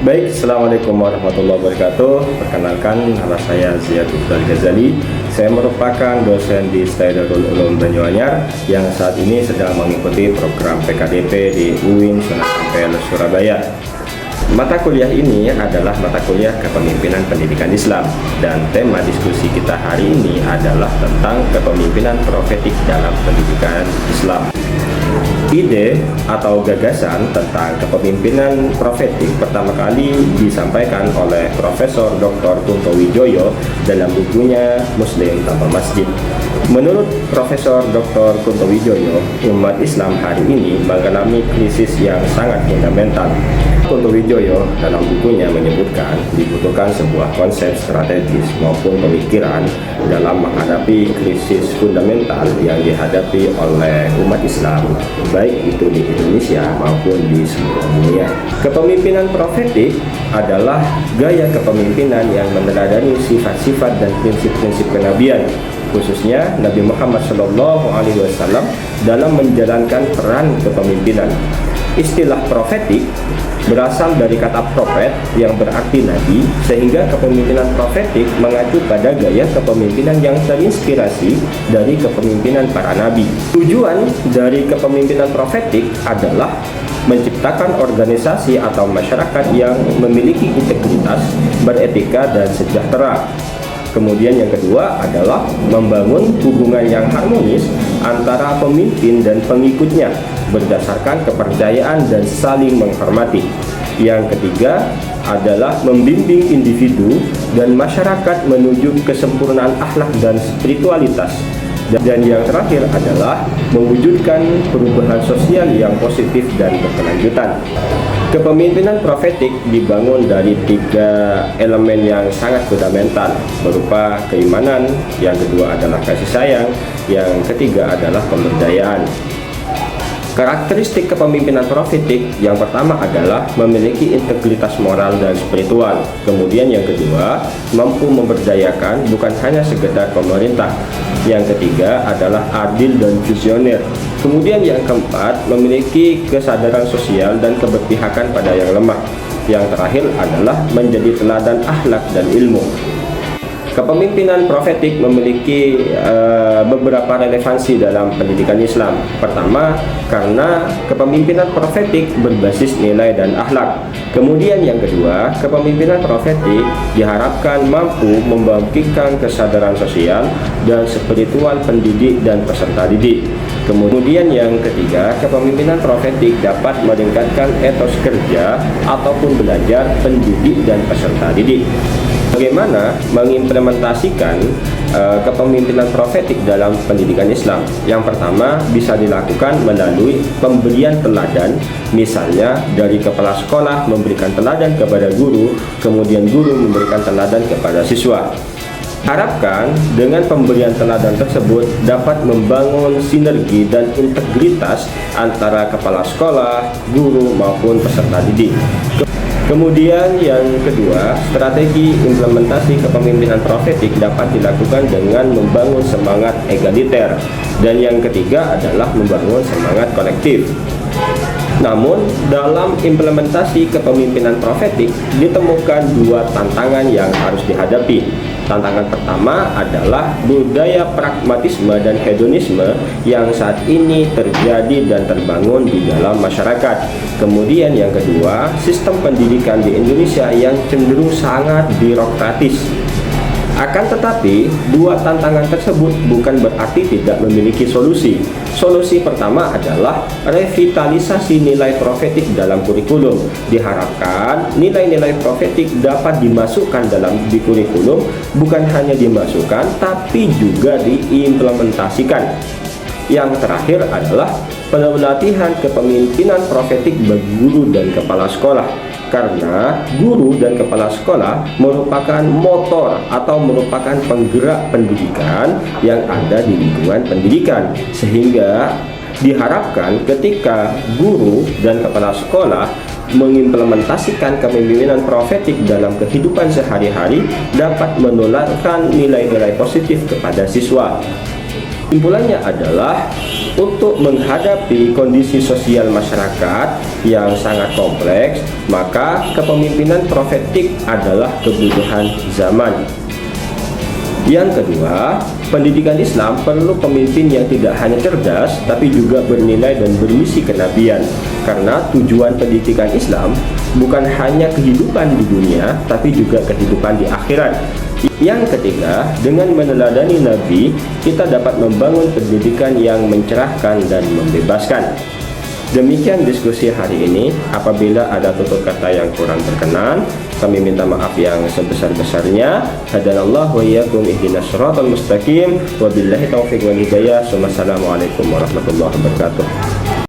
Baik, Assalamualaikum warahmatullahi wabarakatuh. Perkenalkan, nama saya Ziyadul Ghazali. Saya merupakan dosen di Darul Ulum Banyuanyar yang saat ini sedang mengikuti program PKDP di UIN Sunan Ampel, Surabaya. Mata kuliah ini adalah mata kuliah Kepemimpinan Pendidikan Islam, dan tema diskusi kita hari ini adalah tentang kepemimpinan profetik dalam pendidikan Islam. Ide atau gagasan tentang kepemimpinan profetik pertama kali disampaikan oleh Profesor Dr. Kunto Wijoyo dalam bukunya Muslim Tanpa Masjid. Menurut Profesor Dr. Kunto Wijoyo, umat Islam hari ini mengalami krisis yang sangat fundamental. Kunto Wijoyo dalam bukunya menyebutkan dibutuhkan sebuah konsep strategis maupun pemikiran dalam menghadapi krisis fundamental yang dihadapi oleh umat Islam, baik itu di Indonesia maupun di seluruh dunia. Kepemimpinan profetik adalah gaya kepemimpinan yang meneladani sifat-sifat dan prinsip-prinsip kenabian, khususnya Nabi Muhammad SAW dalam menjalankan peran kepemimpinan. Istilah profetik berasal dari kata prophet yang berarti nabi, sehingga kepemimpinan profetik mengacu pada gaya kepemimpinan yang terinspirasi dari kepemimpinan para nabi. Tujuan dari kepemimpinan profetik adalah menciptakan organisasi atau masyarakat yang memiliki integritas, beretika, dan sejahtera. Kemudian yang kedua adalah membangun hubungan yang harmonis antara pemimpin dan pengikutnya berdasarkan kepercayaan dan saling menghormati. Yang ketiga adalah membimbing individu dan masyarakat menuju kesempurnaan akhlak dan spiritualitas. Dan yang terakhir adalah mewujudkan perubahan sosial yang positif dan berkelanjutan. Kepemimpinan profetik dibangun dari 3 elemen yang sangat fundamental, berupa keimanan, yang kedua adalah kasih sayang, yang ketiga adalah pemberdayaan. Karakteristik kepemimpinan profetik yang pertama adalah memiliki integritas moral dan spiritual. Kemudian yang kedua, mampu memberdayakan bukan hanya sekedar pemerintah. Yang ketiga adalah adil dan visioner. Kemudian yang keempat, memiliki kesadaran sosial dan keberpihakan pada yang lemah. Yang terakhir adalah menjadi teladan akhlak dan ilmu. Kepemimpinan profetik memiliki beberapa relevansi dalam pendidikan Islam. Pertama, karena kepemimpinan profetik berbasis nilai dan akhlak. Kemudian yang kedua, kepemimpinan profetik diharapkan mampu membangkitkan kesadaran sosial dan spiritual pendidik dan peserta didik. Kemudian yang ketiga, kepemimpinan profetik dapat meningkatkan etos kerja ataupun belajar pendidik dan peserta didik. Bagaimana mengimplementasikan kepemimpinan profetik dalam pendidikan Islam? Yang pertama, bisa dilakukan melalui pemberian teladan, misalnya dari kepala sekolah memberikan teladan kepada guru, kemudian guru memberikan teladan kepada siswa. Harapkan dengan pemberian teladan tersebut dapat membangun sinergi dan integritas antara kepala sekolah, guru maupun peserta didik. Kemudian yang kedua, strategi implementasi kepemimpinan profetik dapat dilakukan dengan membangun semangat egaliter. Dan yang ketiga adalah membangun semangat kolektif. Namun, dalam implementasi kepemimpinan profetik ditemukan 2 tantangan yang harus dihadapi. Tantangan pertama adalah budaya pragmatisme dan hedonisme yang saat ini terjadi dan terbangun di dalam masyarakat. Kemudian yang kedua, sistem pendidikan di Indonesia yang cenderung sangat birokratis. Akan tetapi, 2 tantangan tersebut bukan berarti tidak memiliki solusi. Solusi pertama adalah revitalisasi nilai profetik dalam kurikulum. Diharapkan nilai-nilai profetik dapat dimasukkan dalam di kurikulum, bukan hanya dimasukkan tapi juga diimplementasikan. Yang terakhir adalah pelatihan kepemimpinan profetik bagi guru dan kepala sekolah, karena guru dan kepala sekolah merupakan motor atau merupakan penggerak pendidikan yang ada di lingkungan pendidikan, sehingga diharapkan ketika guru dan kepala sekolah mengimplementasikan kepemimpinan profetik dalam kehidupan sehari-hari dapat menularkan nilai-nilai positif kepada siswa. Simpulannya adalah untuk menghadapi kondisi sosial masyarakat yang sangat kompleks, maka kepemimpinan profetik adalah kebutuhan zaman. Yang kedua, pendidikan Islam perlu pemimpin yang tidak hanya cerdas, tapi juga bernilai dan bermisi kenabian. Karena tujuan pendidikan Islam bukan hanya kehidupan di dunia, tapi juga kehidupan di akhirat. Yang ketiga, dengan meneladani Nabi, kita dapat membangun pendidikan yang mencerahkan dan membebaskan. Demikian diskusi hari ini. Apabila ada tutur kata yang kurang berkenan, kami minta maaf yang sebesar-besarnya. Hadanallahu wa iyyakum ihdinas siratal mustaqim. Wabillahi taufiq wal hidayah. Wassalamualaikum warahmatullahi wabarakatuh.